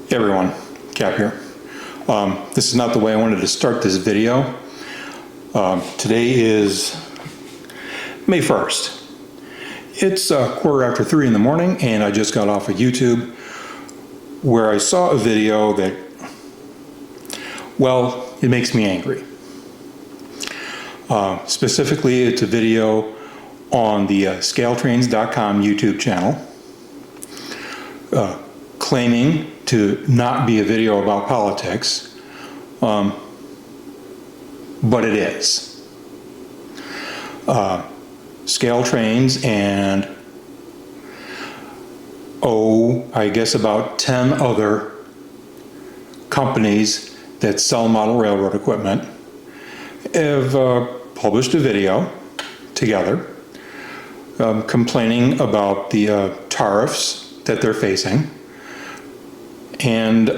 Hey everyone, Cap here. This is not the way I wanted to start this video. Today is May 1st. It's 3:15 in the morning and I just got off of YouTube where I saw a video that, well, it makes me angry. Specifically, it's a video on the scaletrains.com YouTube channel claiming to not be a video about politics, but it is. Scale Trains and, I guess about 10 other companies that sell model railroad equipment have published a video together complaining about the tariffs that they're facing. And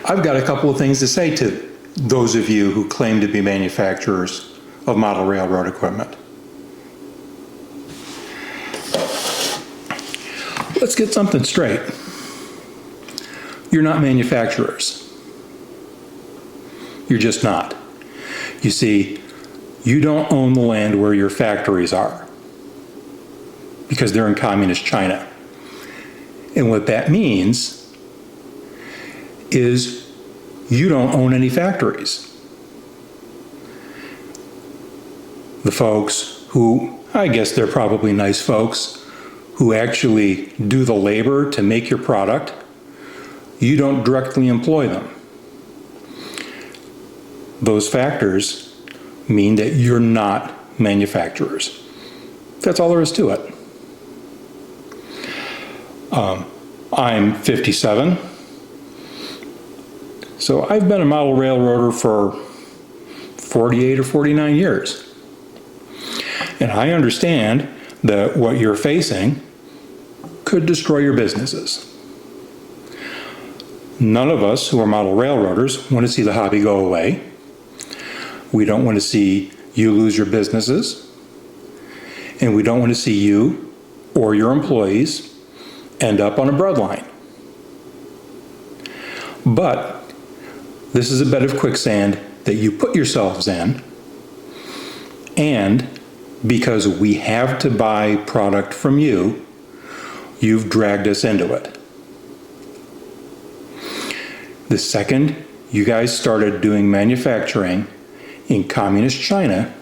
I've got a couple of things to say to those of you who claim to be manufacturers of model railroad equipment. Let's get something straight. You're not manufacturers. You're just not. You see, you don't own the land where your factories are because they're in communist China. And what that means is you don't own any factories. The folks who, I guess they're probably nice folks, who actually do the labor to make your product, you don't directly employ them. Those factors mean that you're not manufacturers. That's all there is to it. I'm 57, so I've been a model railroader for 48 or 49 years. And I understand that what you're facing could destroy your businesses. None of us who are model railroaders want to see the hobby go away. We don't want to see you lose your businesses. And we don't want to see you or your employees end up on a breadline. But this is a bed of quicksand that you put yourselves in, and because we have to buy product from you, you've dragged us into it. The second you guys started doing manufacturing in communist China,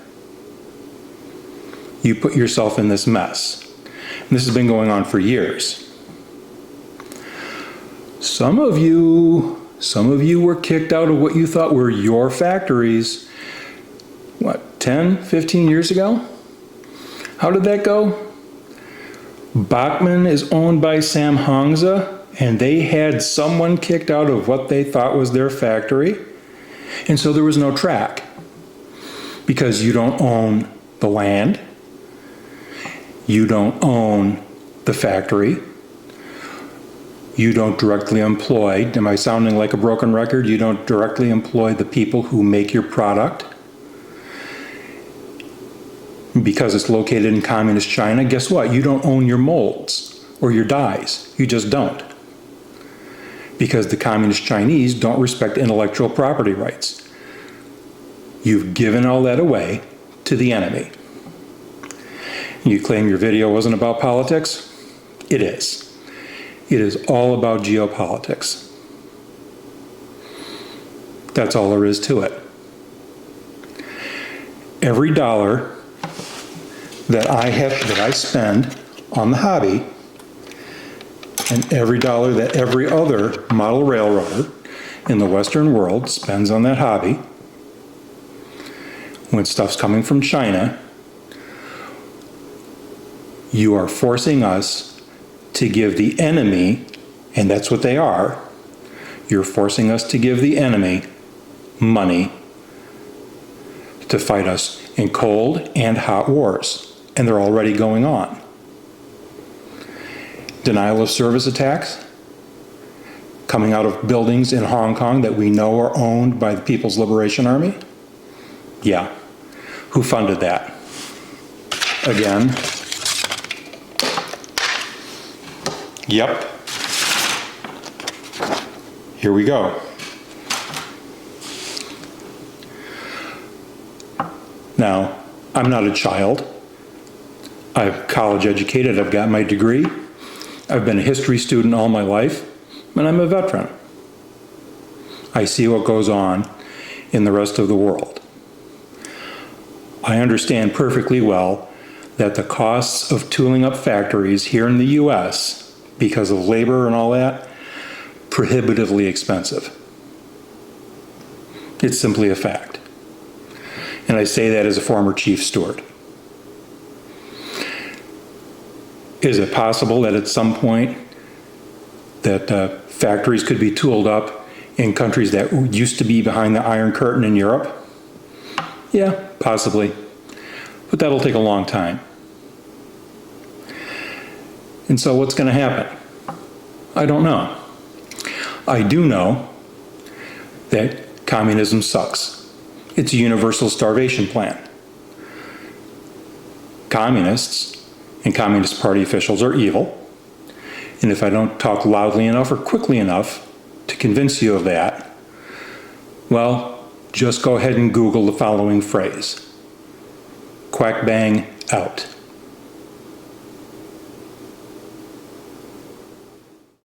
you put yourself in this mess. And this has been going on for years. Some of you were kicked out of what you thought were your factories, 10, 15 years ago? How did that go? Bachmann is owned by Sam Hongza, and they had someone kicked out of what they thought was their factory, and so there was no track. Because you don't own the land, you don't own the factory, you don't directly employ, am I sounding like a broken record? You don't directly employ the people who make your product. Because it's located in communist China, guess what? You don't own your molds or your dies. You just don't. Because the communist Chinese don't respect intellectual property rights. You've given all that away to the enemy. You claim your video wasn't about politics? It is. It is all about geopolitics. That's all there is to it. Every dollar that I spend on the hobby, and every dollar that every other model railroader in the Western world spends on that hobby, when stuff's coming from China, you are forcing us to give the enemy, and that's what they are, you're forcing us to give the enemy money to fight us in cold and hot wars, and they're already going on. Denial of service attacks coming out of buildings in Hong Kong that we know are owned by the People's Liberation Army? Yeah. Who funded that? Again. Yep. here we go. Now, I'm not a child. I'm college educated, I've got my degree. I've been a history student all my life, and I'm a veteran. I see what goes on in the rest of the world. I understand perfectly well that the costs of tooling up factories here in the US, because of labor and all that, prohibitively expensive. It's simply a fact. And I say that as a former chief steward. Is it possible that at some point that factories could be tooled up in countries that used to be behind the Iron Curtain in Europe? Yeah, possibly. But that'll take a long time. And so what's going to happen? I don't know. I do know that communism sucks. It's a universal starvation plan. Communists and Communist Party officials are evil. And if I don't talk loudly enough or quickly enough to convince you of that, well, just go ahead and Google the following phrase. Quack bang out.